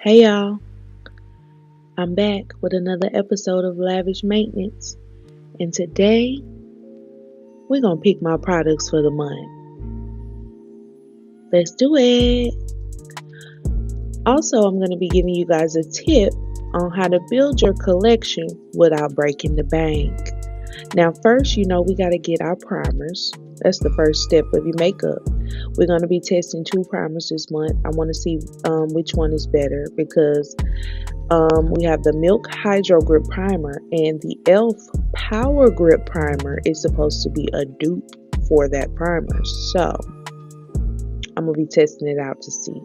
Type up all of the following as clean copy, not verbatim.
Hey y'all, I'm back with another episode of Lavish Maintenance, and today we're gonna pick my products for the month. Let's do it. Also, I'm gonna be giving you guys a tip on how to build your collection without breaking the bank. Now, first, we gotta get our primers. That's the first step of your makeup. We're gonna be testing 2 primers this month. I want to see which one is better because we have the Milk Hydro Grip Primer, and the e.l.f. Power Grip Primer is supposed to be a dupe for that primer. So I'm going to be testing it out to see.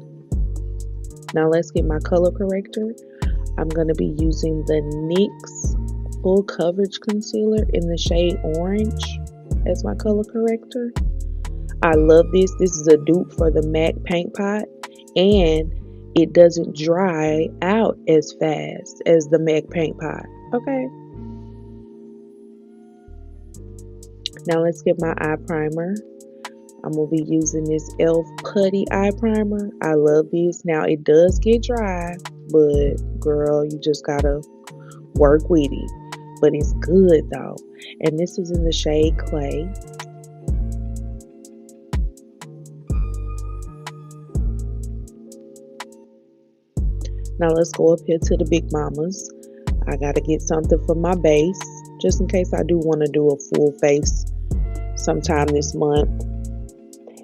Now let's get my color corrector. I'm going to be using the NYX Full Coverage Concealer in the shade Orange as my color corrector. I love this. This is a dupe for the MAC Paint Pot, and it doesn't dry out as fast as the MAC Paint Pot. Okay. Now let's get my eye primer. I'm going to be using this e.l.f. Putty Eye Primer. I love this. Now it does get dry, but girl, you just gotta work with it. But it's good though. And this is in the shade Clay. Now let's go up here to the Big Mamas. I gotta get something for my base, just in case I do want to do a full face sometime this month.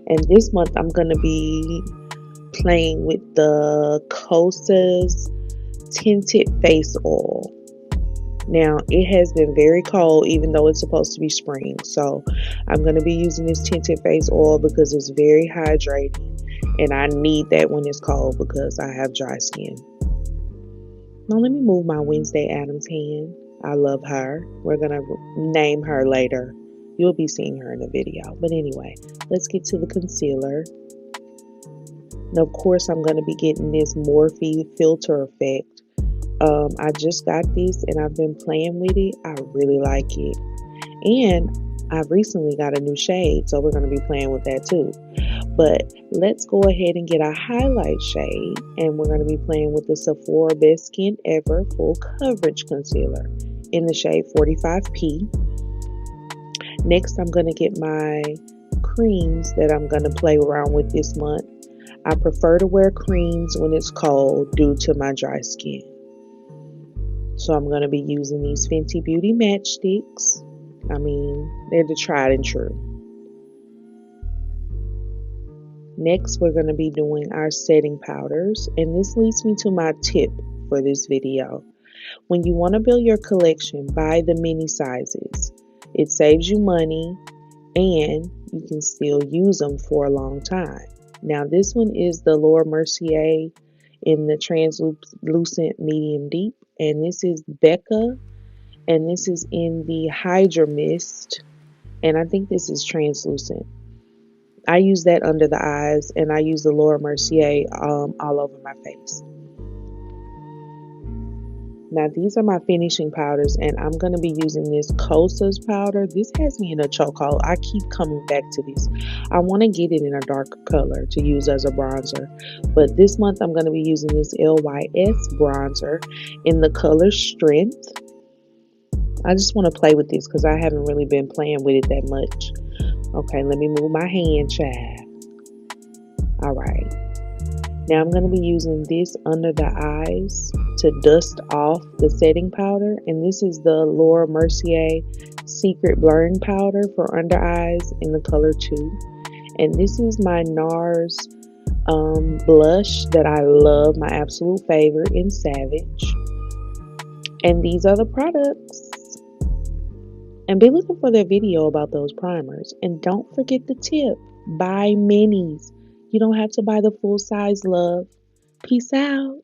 And this month I'm gonna be playing with the Kosas Tinted Face Oil. Now it has been very cold, even though it's supposed to be spring. So I'm gonna be using this tinted face oil because it's very hydrating, and I need that when it's cold because I have dry skin. Now let me move my Wednesday Addams hand. I love her. We're going to name her later. You'll be seeing her in the video. But anyway, let's get to the concealer. Now, of course, I'm going to be getting this Morphe filter effect. I just got this and I've been playing with it. I really like it. And I recently got a new shade, so we're going to be playing with that too. But let's go ahead and get our highlight shade, and we're going to be playing with the Sephora Best Skin Ever Full Coverage Concealer in the shade 45P. Next, I'm going to get my creams that I'm going to play around with this month. I prefer to wear creams when it's cold due to my dry skin. So I'm going to be using these Fenty Beauty Match sticks. I mean, they're the tried and true. Next, we're going to be doing our setting powders, and this leads me to my tip for this video. When you want to build your collection, buy the mini sizes. It saves you money, and you can still use them for a long time. Now, this one is the Mercier in the translucent medium deep, and this is Becca, and this is in the Hydra mist, and I think this is translucent. I use that under the eyes, and I use the Mercier all over my face. Now, these are my finishing powders, and I'm going to be using this Kosas powder. This has me in a chokehold. I keep coming back to this. I want to get it in a darker color to use as a bronzer. But this month, I'm going to be using this LYS Bronzer in the color Strength. I just want to play with this because I haven't really been playing with it that much. Okay, let me move my hand, child. All right. Now I'm going to be using this under the eyes to dust off the setting powder. And this is the Mercier Secret Blurring Powder for under eyes in the color 2. And this is my NARS blush that I love, my absolute favorite in Savage. And these are the products. And be looking for their video about those primers. And don't forget the tip. Buy minis. You don't have to buy the full size, love. Peace out.